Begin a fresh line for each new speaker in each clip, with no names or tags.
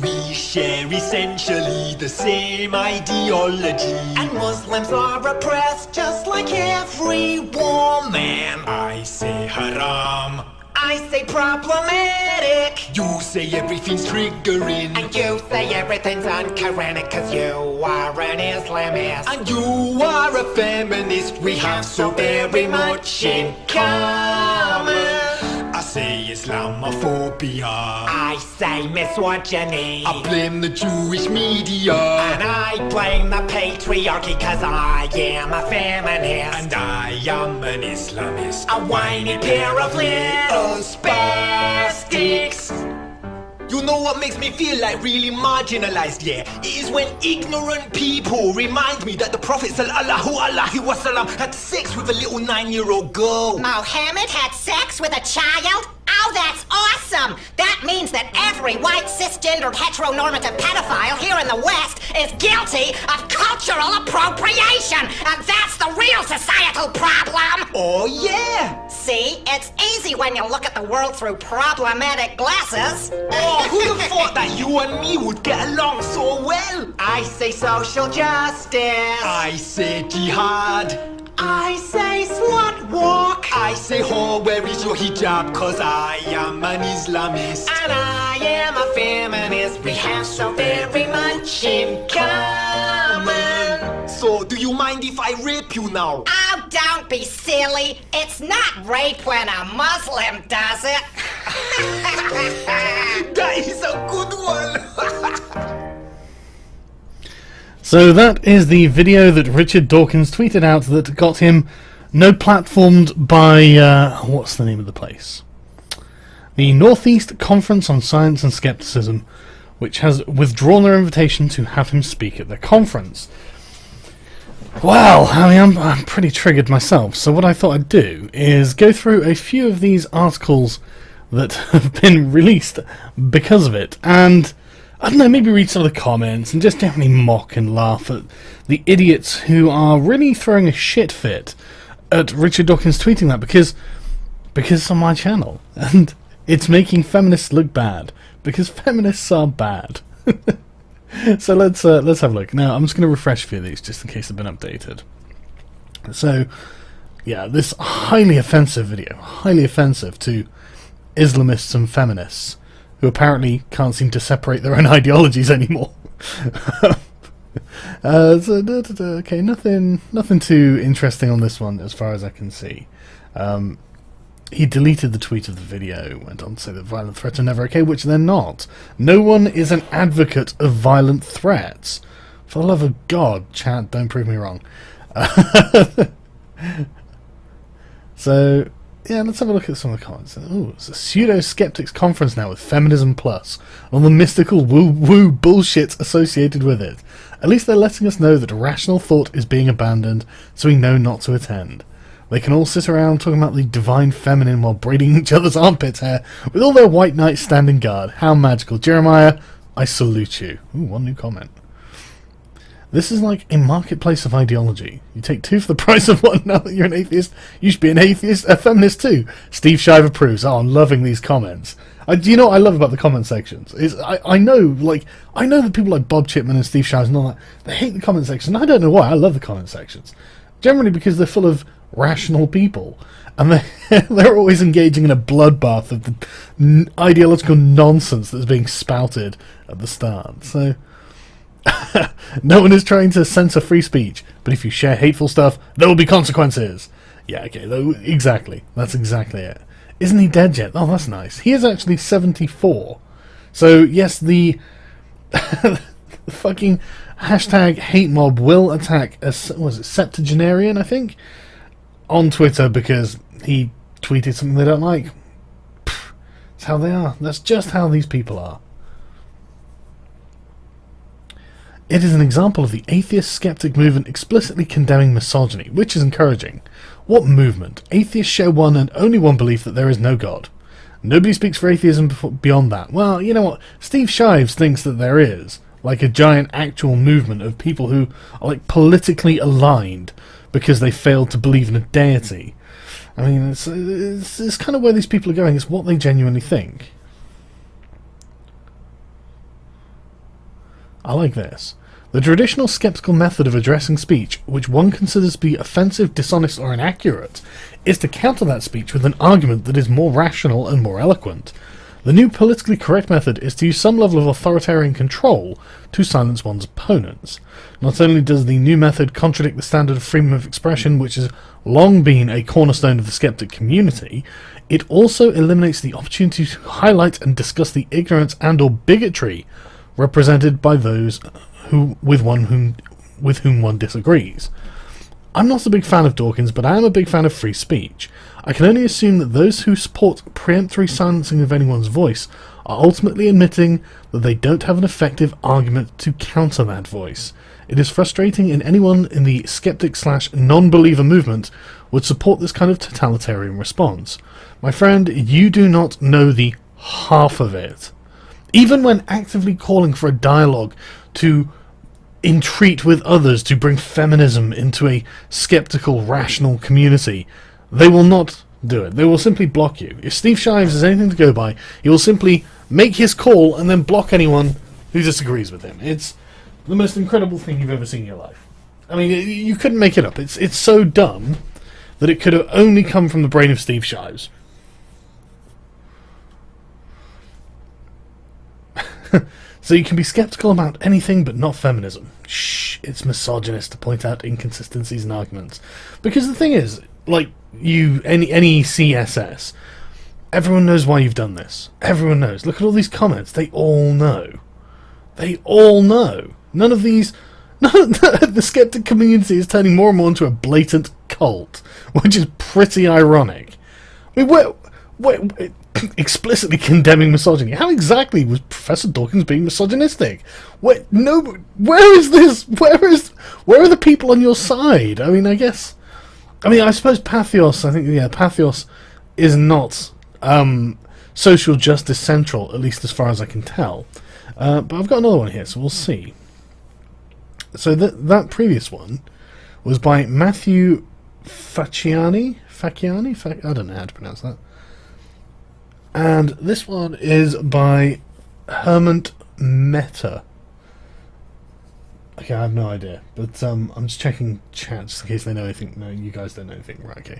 We share essentially the same ideology, and Muslims are oppressed just like every woman. I say haram, I say problematic. You say everything's triggering, and you say everything's unquranic, cause you are an Islamist, and you are a feminist. We have so very much in common. I say Islamophobia, I say misogyny, I blame the Jewish media, and I blame the patriarchy, cause I am a feminist, and I am an Islamist, a whiny pair of little spastics. You know what makes me feel like really marginalized, yeah? It is when ignorant people remind me that the Prophet sallallahu alaihi wasallam had sex with a little 9-year-old girl.
Mohammed had sex with a child? Oh, that's awesome! That means that every white, cisgendered, heteronormative pedophile here in the West is guilty of cultural appropriation! And that's the real societal problem!
Oh, yeah!
See, it's easy when you look at the world through problematic glasses.
Oh, who'd have thought that you and me would get along so well? I say social justice, I say jihad, I say slut walk, I say whore, where is your hijab? Cause I am an Islamist, and I am a feminist. We have so very much in common. So, do you mind if I rape you now?
Oh, don't be silly. It's not rape when a Muslim does it.
That is a good one.
So that is the video that Richard Dawkins tweeted out that got him no platformed by, what's the name of the place? The Northeast Conference on Science and Skepticism, which has withdrawn their invitation to have him speak at their conference. Well, I mean, I'm pretty triggered myself, so what I thought I'd do is go through a few of these articles that have been released because of it, and I don't know, maybe read some of the comments and just definitely mock and laugh at the idiots who are really throwing a shit fit at Richard Dawkins tweeting that because it's on my channel and it's making feminists look bad because feminists are bad. So let's have a look. Now I'm just going to refresh a few of these just in case they've been updated. So yeah, this highly offensive video, highly offensive to Islamists and feminists, who apparently can't seem to separate their own ideologies anymore. Okay, nothing too interesting on this one as far as I can see. He deleted the tweet of the video, went on to say that violent threats are never okay, which they're not. No one is an advocate of violent threats. For the love of God, chat, don't prove me wrong. So, yeah, let's have a look at some of the comments. Ooh, it's a pseudo-skeptics conference now with Feminism Plus, and all the mystical woo-woo bullshit associated with it. At least they're letting us know that rational thought is being abandoned, so we know not to attend. They can all sit around talking about the divine feminine while braiding each other's armpits hair, with all their white knights standing guard. How magical. Jeremiah, I salute you. Ooh, one new comment. This is like a marketplace of ideology. You take two for the price of one. Now that you're an atheist, you should be an atheist, a feminist too. Steve Shive approves. Oh, I'm loving these comments. Do you know what I love about the comment sections? I know that people like Bob Chipman and Steve Shive and all that, they hate the comment section. I don't know why. I love the comment sections. Generally because they're full of rational people. And they're always engaging in a bloodbath of the ideological nonsense that's being spouted at the start. So no one is trying to censor free speech, but if you share hateful stuff, there will be consequences. Yeah, okay, exactly. That's exactly it. Isn't he dead yet? Oh, that's nice. He is actually 74. So, yes, the fucking hashtag hate mob will attack septuagenarian, I think, on Twitter because he tweeted something they don't like. That's how they are. That's just how these people are. It is an example of the atheist skeptic movement explicitly condemning misogyny, which is encouraging. What movement? Atheists share one and only one belief that there is no God. Nobody speaks for atheism beyond that. Well, you know what? Steve Shives thinks that there is, like a giant actual movement of people who are like politically aligned because they failed to believe in a deity. I mean, it's kind of where these people are going. It's what they genuinely think. I like this. The traditional skeptical method of addressing speech, which one considers to be offensive, dishonest, or inaccurate, is to counter that speech with an argument that is more rational and more eloquent. The new politically correct method is to use some level of authoritarian control to silence one's opponents. Not only does the new method contradict the standard of freedom of expression, which has long been a cornerstone of the skeptic community, it also eliminates the opportunity to highlight and discuss the ignorance and or bigotry represented by those with whom one disagrees. I'm not a big fan of Dawkins, but I am a big fan of free speech. I can only assume that those who support preemptory silencing of anyone's voice are ultimately admitting that they don't have an effective argument to counter that voice. It is frustrating, and anyone in the skeptic/non-believer movement would support this kind of totalitarian response. My friend, you do not know the half of it. Even when actively calling for a dialogue to entreat with others to bring feminism into a skeptical, rational community, they will not do it. They will simply block you. If Steve Shives is anything to go by, he will simply make his call and then block anyone who disagrees with him. It's the most incredible thing you've ever seen in your life. I mean, you couldn't make it up. It's so dumb that it could have only come from the brain of Steve Shives. So you can be skeptical about anything but not feminism. Shh, it's misogynist to point out inconsistencies in arguments. Because the thing is, like, any CSS, everyone knows why you've done this. Everyone knows. Look at all these comments. They all know. They all know. None of the skeptic community is turning more and more into a blatant cult, which is pretty ironic. I mean, we're explicitly condemning misogyny. How exactly was Professor Dawkins being misogynistic? Where is this? Where are the people on your side? I mean, I suppose Pathos. I think Pathos is not social justice central, at least as far as I can tell. But I've got another one here, so we'll see. So that previous one was by Matthew Facciani. I don't know how to pronounce that. And this one is by Hermant Meta. Okay, I have no idea, but I'm just checking chats in case they know anything. No, you guys don't know anything, right? Okay.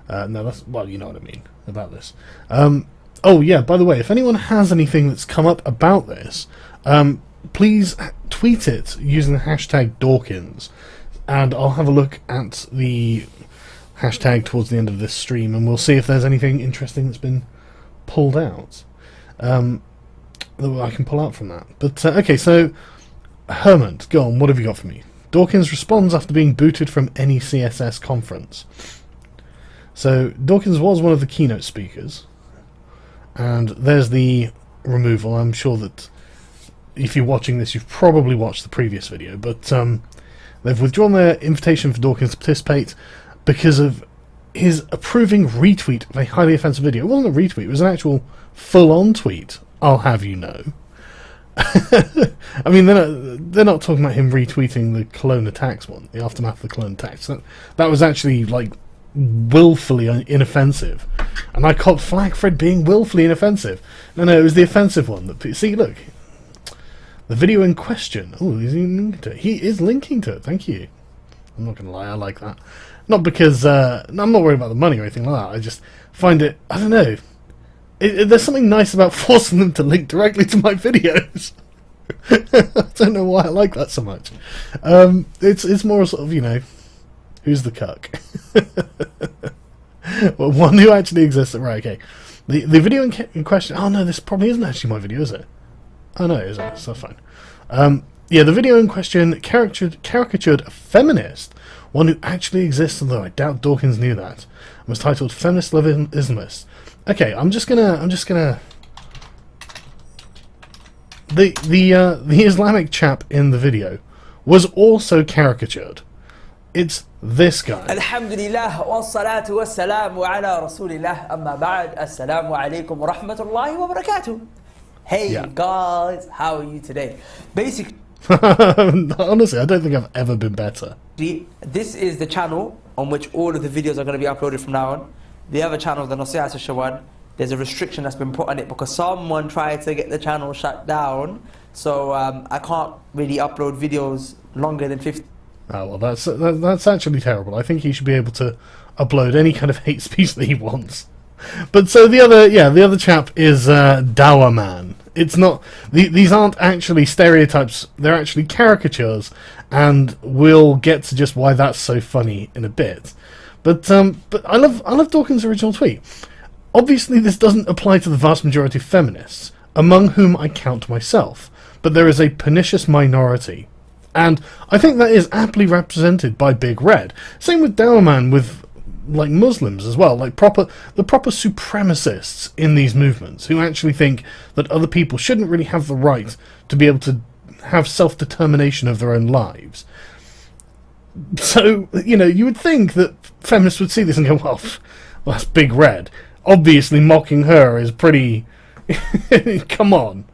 No, that's, well, you know what I mean about this. Oh yeah, by the way, if anyone has anything that's come up about this, please tweet it using the hashtag Dawkins, and I'll have a look at the hashtag towards the end of this stream, and we'll see if there's anything interesting that's been pulled out that I can pull out from that. But okay, so Herman, go on, what have you got for me? Dawkins responds after being booted from any CSS conference. So Dawkins was one of the keynote speakers, and there's the removal. I'm sure that if you're watching this, you've probably watched the previous video, but they've withdrawn their invitation for Dawkins to participate because of his approving retweet of a highly offensive video. It wasn't a retweet, it was an actual full-on tweet, I'll have you know. I mean, they're not talking about him retweeting the clone attacks one, the aftermath of the clone attacks. That was actually, like, willfully inoffensive. And I caught flag for it being willfully inoffensive. No, it was the offensive one. See, look. The video in question. Oh, is he linking to it? He is linking to it, thank you. I'm not going to lie, I like that. Not because, I'm not worried about the money or anything like that, I just find it, I don't know, there's something nice about forcing them to link directly to my videos. I don't know why I like that so much. It's more sort of, you know, who's the cuck? Well, one who actually exists, right, okay. The video in question, oh no, this probably isn't actually my video, is it? Oh no, it isn't, so fine. Yeah, the video in question caricatured a feminist, one who actually exists, although I doubt Dawkins knew that, and was titled Feminist Love Islamist. Okay, I'm just gonna the Islamic chap in the video was also caricatured. It's this guy.
Alhamdulillah wa salatu wa salamu ala rasulillah amma ba'd. Assalamu alaikum wa rahmatullahi wa barakatuh. Hey guys, how are you today? Basically,
honestly, I don't think I've ever been better.
This is the channel on which all of the videos are going to be uploaded from now on. The other channel, the Nasihat al-Shawan, there's a restriction that's been put on it because someone tried to get the channel shut down. so I can't really upload videos longer than 50.
Oh, well, that's actually terrible. I think he should be able to upload any kind of hate speech that he wants. But so the other chap is Dower Man. It's not these aren't actually stereotypes; they're actually caricatures, and we'll get to just why that's so funny in a bit. But I love Dawkins' original tweet. Obviously, this doesn't apply to the vast majority of feminists, among whom I count myself, but there is a pernicious minority. And I think that is aptly represented by Big Red. Same with Dowerman, with like Muslims as well, like the proper supremacists in these movements who actually think that other people shouldn't really have the right to be able to have self-determination of their own lives. So, you would think that feminists would see this and go, well, that's Big Red. Obviously mocking her is pretty... Come on,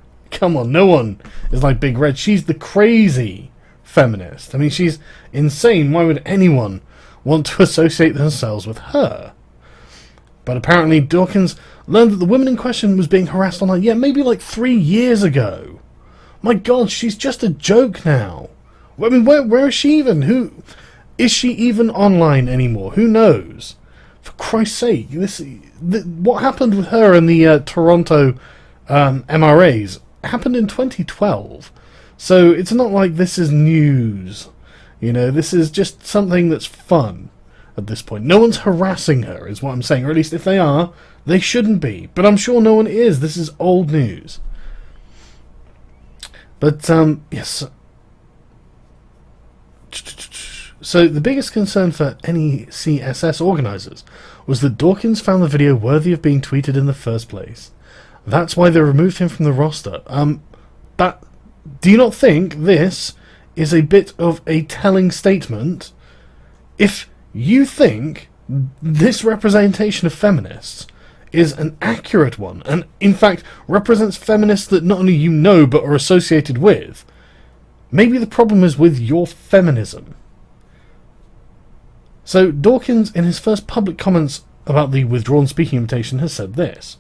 no one is like Big Red. She's the crazy feminist. I mean, she's insane. Why would anyone want to associate themselves with her? But apparently Dawkins learned that the woman in question was being harassed online, maybe like 3 years ago. My God, she's just a joke now. I mean, where is she even? Is she even online anymore? Who knows? For Christ's sake, what happened with her in the Toronto MRAs happened in 2012. So it's not like this is news. This is just something that's fun at this point. No one's harassing her, is what I'm saying. Or at least if they are, they shouldn't be. But I'm sure no one is. This is old news. But, yes. So the biggest concern for any CSS organisers was that Dawkins found the video worthy of being tweeted in the first place. That's why they removed him from the roster. Do you not think this is a bit of a telling statement? If you think this representation of feminists is an accurate one, and in fact represents feminists that not only you know but are associated with, maybe the problem is with your feminism. So Dawkins, in his first public comments about the withdrawn speaking invitation, has said this.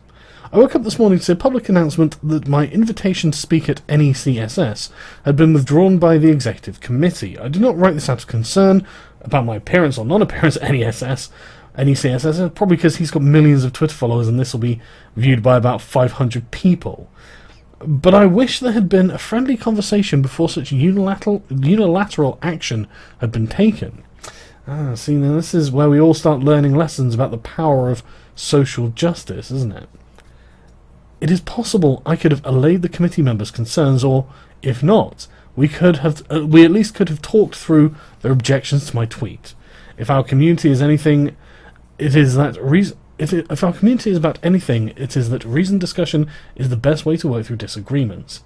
I woke up this morning to see a public announcement that my invitation to speak at any CSS had been withdrawn by the executive committee. I do not write this out of concern about my appearance or non-appearance at any CSS, probably because he's got millions of Twitter followers and this will be viewed by about 500 people. But I wish there had been a friendly conversation before such unilateral action had been taken. See, now this is where we all start learning lessons about the power of social justice, isn't it? It is possible I could have allayed the committee members' concerns, or, if not, we at least could have talked through their objections to my tweet. If our community is anything, it is that if our community is about anything, it is that reasoned discussion is the best way to work through disagreements.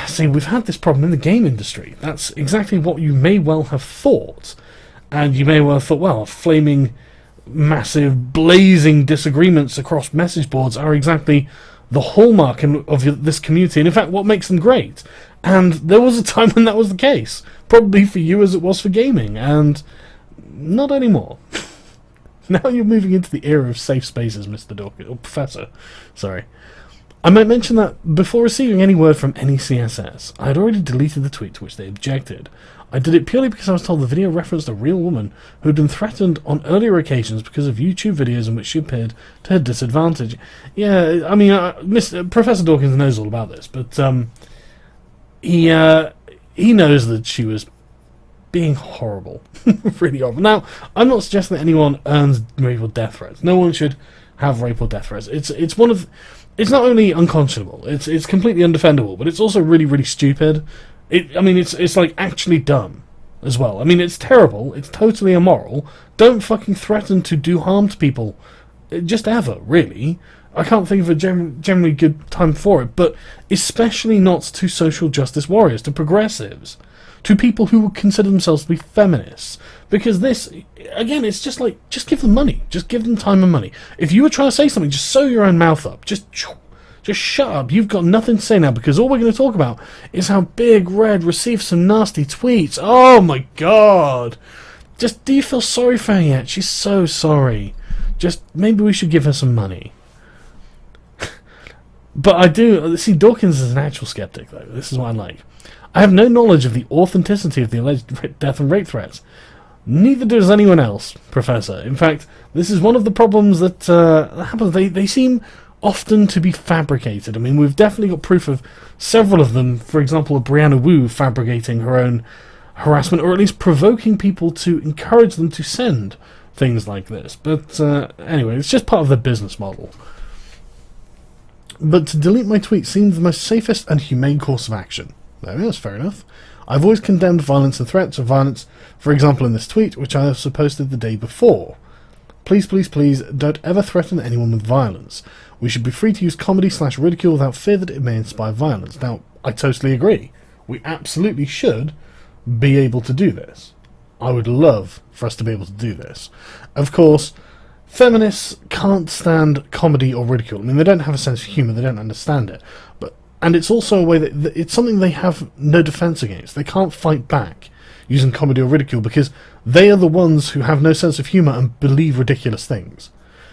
See, we've had this problem in the game industry. That's exactly what you may well have thought. And you may well have thought, well, flaming, massive, blazing disagreements across message boards are exactly the hallmark of this community, and in fact what makes them great. And there was a time when that was the case, probably for you as it was for gaming, and not anymore. Now you're moving into the era of safe spaces, Mr. Dawkins, or Professor, sorry. I might mention that before receiving any word from any CSS, I had already deleted the tweet to which they objected. I did it purely because I was told the video referenced a real woman who had been threatened on earlier occasions because of YouTube videos in which she appeared to her disadvantage. Yeah, I mean, Professor Dawkins knows all about this, but he knows that she was being horrible. Really horrible. Now, I'm not suggesting that anyone earns rape or death threats. No one should have rape or death threats. It's not only unconscionable, it's completely undefendable, but it's also really, really stupid. It's like actually dumb as well. I mean, it's terrible. It's totally immoral. Don't fucking threaten to do harm to people, just ever, really. I can't think of a generally good time for it, but especially not to social justice warriors, to progressives, to people who would consider themselves to be feminists. Because this, again, it's just like, just give them money. Just give them time and money. If you were trying to say something, just sew your own mouth up. Just shut up. You've got nothing to say now, because all we're going to talk about is how Big Red received some nasty tweets. Oh my God. Do you feel sorry for her yet? She's so sorry. Maybe we should give her some money. But I do see Dawkins is an actual skeptic, though. This is what I like. I have no knowledge of the authenticity of the alleged death and rape threats. Neither does anyone else, Professor. In fact, this is one of the problems that happens. They seem often to be fabricated. I mean, we've definitely got proof of several of them. For example, Brianna Wu fabricating her own harassment, or at least provoking people to encourage them to send things like this. But anyway, it's just part of their business model. But to delete my tweet seems the most safest and humane course of action. That's fair enough. I've always condemned violence and threats of violence, for example in this tweet, which I also posted the day before. Please, please, please, don't ever threaten anyone with violence. We should be free to use comedy/ridicule without fear that it may inspire violence. Now, I totally agree. We absolutely should be able to do this. I would love for us to be able to do this. Of course, feminists can't stand comedy or ridicule. I mean, they don't have a sense of humour, they don't understand it. And it's also a way that it's something they have no defence against. They can't fight back using comedy or ridicule because they are the ones who have no sense of humour and believe ridiculous things.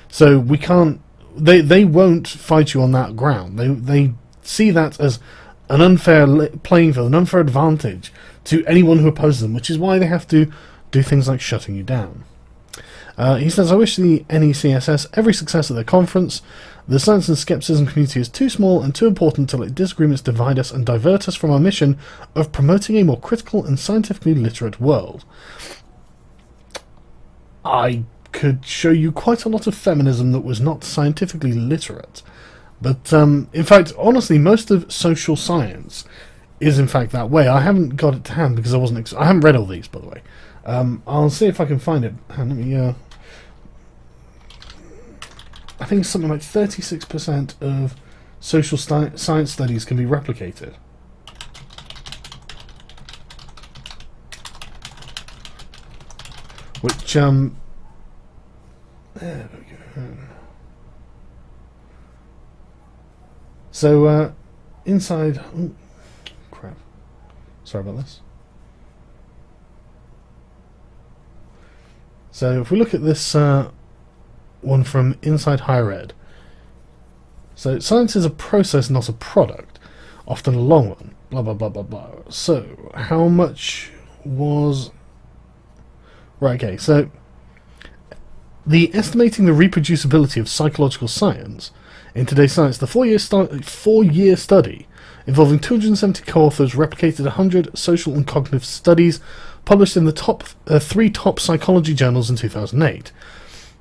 So we can't... They won't fight you on that ground. They see that as an unfair playing field, an unfair advantage to anyone who opposes them, which is why they have to do things like shutting you down. He says, I wish the NECSS every success at their conference. The science and skepticism community is too small and too important to let disagreements divide us and divert us from our mission of promoting a more critical and scientifically literate world. I could show you quite a lot of feminism that was not scientifically literate. But, in fact, honestly, most of social science is, in fact, that way. I haven't got it to hand because I haven't read all these, by the way. I'll see if I can find it. Let me, I think it's something like 36% of social science studies can be replicated. Which, there we go. So, inside... Oh, crap. Sorry about this. So, if we look at this one from Inside Higher Ed. So, science is a process, not a product. Often a long one. Blah, blah, blah, blah, blah. So, how much was... Right, okay, so... The estimating the reproducibility of psychological science in today's science, the four-year study involving 270 co-authors replicated 100 social and cognitive studies published in the three top psychology journals in 2008.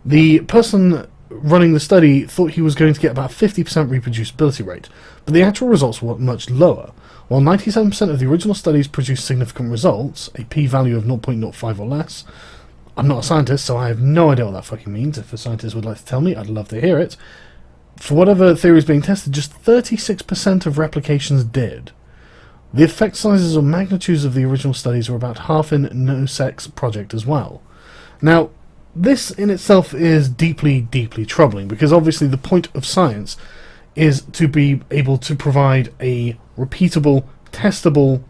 The person running the study thought he was going to get about 50% reproducibility rate, but the actual results were much lower. While 97% of the original studies produced significant results, a p-value of 0.05 or less. I'm not a scientist, so I have no idea what that fucking means. If a scientist would like to tell me, I'd love to hear it. For whatever theory is being tested, just 36% of replications did. The effect sizes or magnitudes of the original studies were about half in No Sex Project as well. Now, this in itself is deeply, deeply troubling, because obviously the point of science is to be able to provide a repeatable, testable,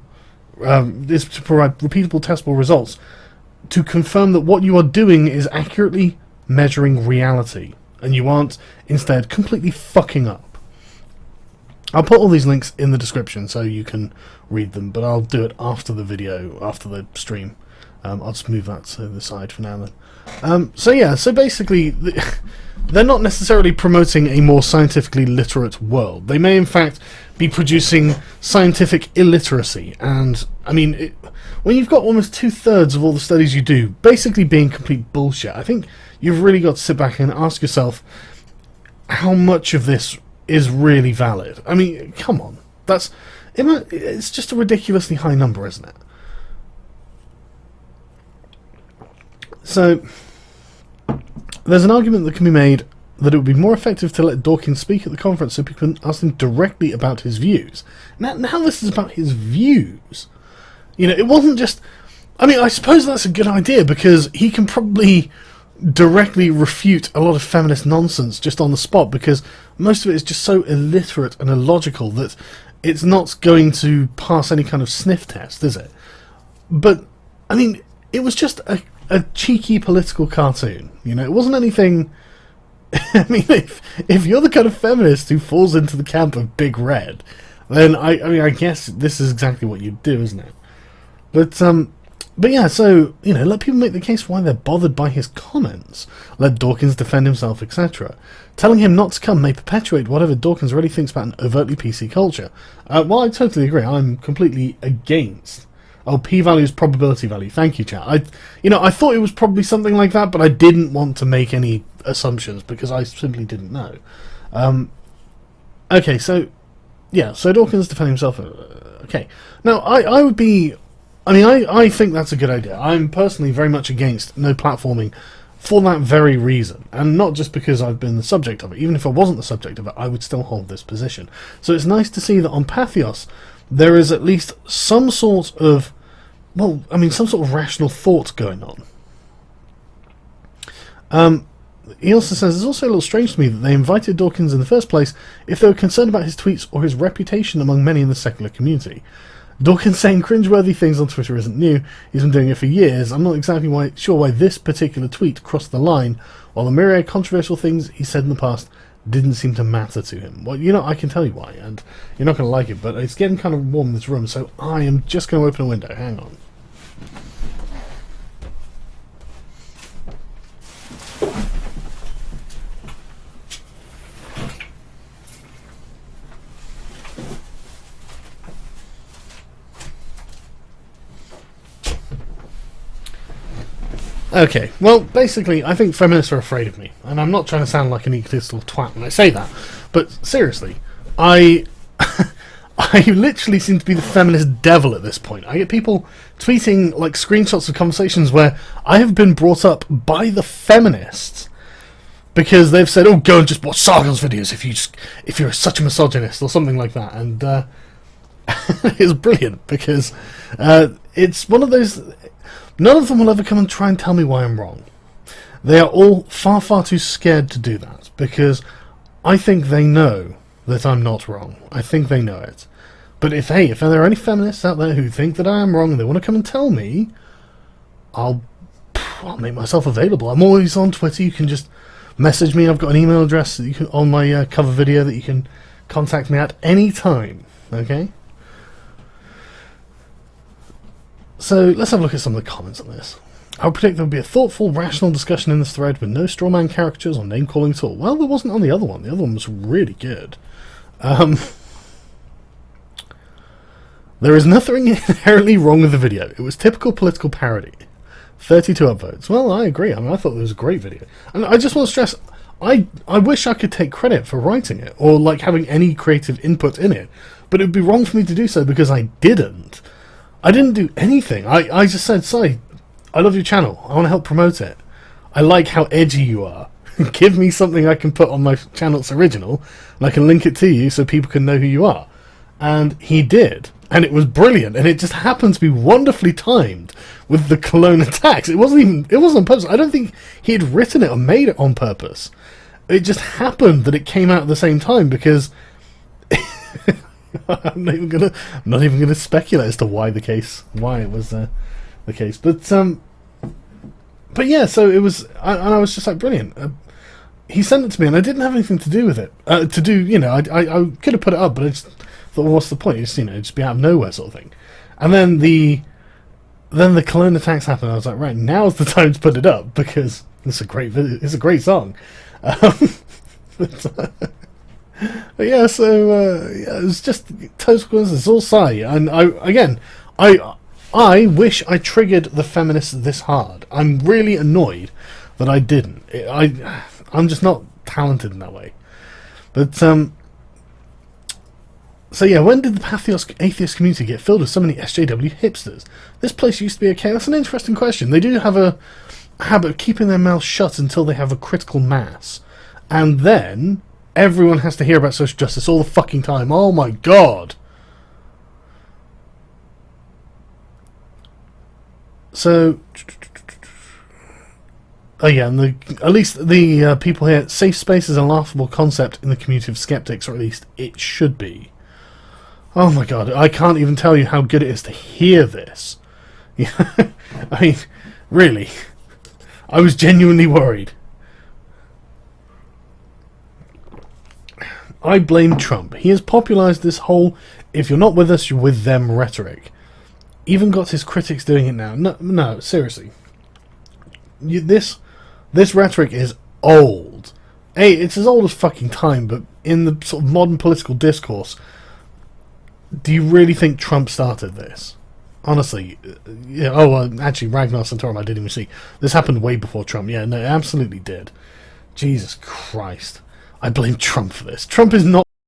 testable results to confirm that what you are doing is accurately measuring reality, and you aren't instead completely fucking up. I'll put all these links in the description so you can read them, but I'll do it after the video, after the stream. I'll just move that to the side for now then. So basically, they're not necessarily promoting a more scientifically literate world. They may in fact be producing scientific illiteracy, and I mean, when you've got almost 2/3 of all the studies you do basically being complete bullshit, I think you've really got to sit back and ask yourself how much of this is really valid. I mean, come on, it's just a ridiculously high number, isn't it? So, there's an argument that can be made that it would be more effective to let Dawkins speak at the conference so people can ask him directly about his views. Now this is about his views. You know, it wasn't just... I mean, I suppose that's a good idea, because he can probably directly refute a lot of feminist nonsense just on the spot, because most of it is just so illiterate and illogical that it's not going to pass any kind of sniff test, is it? But, I mean, it was just a cheeky political cartoon. You know, it wasn't anything I mean, if you're the kind of feminist who falls into the camp of Big Red, then I guess this is exactly what you'd do, isn't it? But yeah, so, let people make the case why they're bothered by his comments. Let Dawkins defend himself, etc. Telling him not to come may perpetuate whatever Dawkins really thinks about an overtly PC culture. Well, I totally agree. I'm completely against. Oh, p-value's probability value. Thank you, chat. I thought it was probably something like that, but I didn't want to make any assumptions because I simply didn't know. Okay, so yeah, so Dawkins defending himself. Okay, now I think that's a good idea. I'm personally very much against no platforming for that very reason, and not just because I've been the subject of it. Even if I wasn't the subject of it, I would still hold this position. So it's nice to see that on Patheos there is at least some sort of, some sort of rational thought going on. He also says, it's also a little strange to me that they invited Dawkins in the first place if they were concerned about his tweets or his reputation among many in the secular community. Dawkins saying cringeworthy things on Twitter isn't new. He's been doing it for years. I'm not exactly sure why this particular tweet crossed the line, while the myriad controversial things he said in the past didn't seem to matter to him. Well, I can tell you why, and you're not going to like it, but it's getting kind of warm in this room, so I am just going to open a window. Hang on. Okay, well, basically, I think feminists are afraid of me, and I'm not trying to sound like an egotistical twat when I say that, but seriously, I literally seem to be the feminist devil at this point. I get people tweeting, like, screenshots of conversations where I have been brought up by the feminists because they've said, oh, go and just watch Sargon's videos if you're such a misogynist, or something like that, and it's brilliant, because it's one of those... None of them will ever come and try and tell me why I'm wrong. They are all far, far too scared to do that, because I think they know that I'm not wrong. I think they know it. But if there are any feminists out there who think that I am wrong and they want to come and tell me, I'll make myself available. I'm always on Twitter. You can just message me. I've got an email address that you can, on my cover video, that you can contact me at any time. Okay? So let's have a look at some of the comments on this. I would predict there would be a thoughtful, rational discussion in this thread with no strawman caricatures or name-calling at all. Well, there wasn't on the other one. The other one was really good. There is nothing inherently wrong with the video. It was typical political parody. 32 upvotes. Well, I agree. I thought it was a great video. And I just want to stress, I wish I could take credit for writing it, or like having any creative input in it. But it would be wrong for me to do so because I didn't. I didn't do anything. I just said, sorry, I love your channel. I want to help promote it. I like how edgy you are. Give me something I can put on my channel's original, and I can link it to you so people can know who you are. And he did. And it was brilliant. And it just happened to be wonderfully timed with the cologne attacks. It wasn't on purpose. I don't think he had written it or made it on purpose. It just happened that it came out at the same time because... I'm not even gonna speculate as to why it was the case, but yeah. So it was, and I was just like, brilliant. He sent it to me, and I didn't have anything to do with it. I could have put it up, but I just thought, well, what's the point? It's just be out of nowhere sort of thing. And then the cologne attacks happened. I was like, right, now's the time to put it up because it's a great video. It's a great song. But yeah, so it was just total coincidence. It's all Sai, and I wish I triggered the feminists this hard. I'm really annoyed that I didn't. I'm just not talented in that way. But so yeah, when did the Patheos atheist community get filled with so many SJW hipsters? This place used to be okay. That's an interesting question. They do have a habit of keeping their mouths shut until they have a critical mass, and then everyone has to hear about social justice all the fucking time. Oh my god. So, oh yeah, and at least the people here, safe space is a laughable concept in the community of skeptics, or at least it should be. Oh my god, I can't even tell you how good it is to hear this. I mean, really, I was genuinely worried. I blame Trump. He has popularized this whole "if you're not with us, you're with them" rhetoric. Even got his critics doing it now. No, seriously. This rhetoric is old. It's as old as fucking time, but in the sort of modern political discourse, do you really think Trump started this? Honestly, yeah. Actually, Ragnar Santorum, I didn't even see. This happened way before Trump. Yeah, no, it absolutely did. Jesus Christ. I blame Trump for this. Trump is not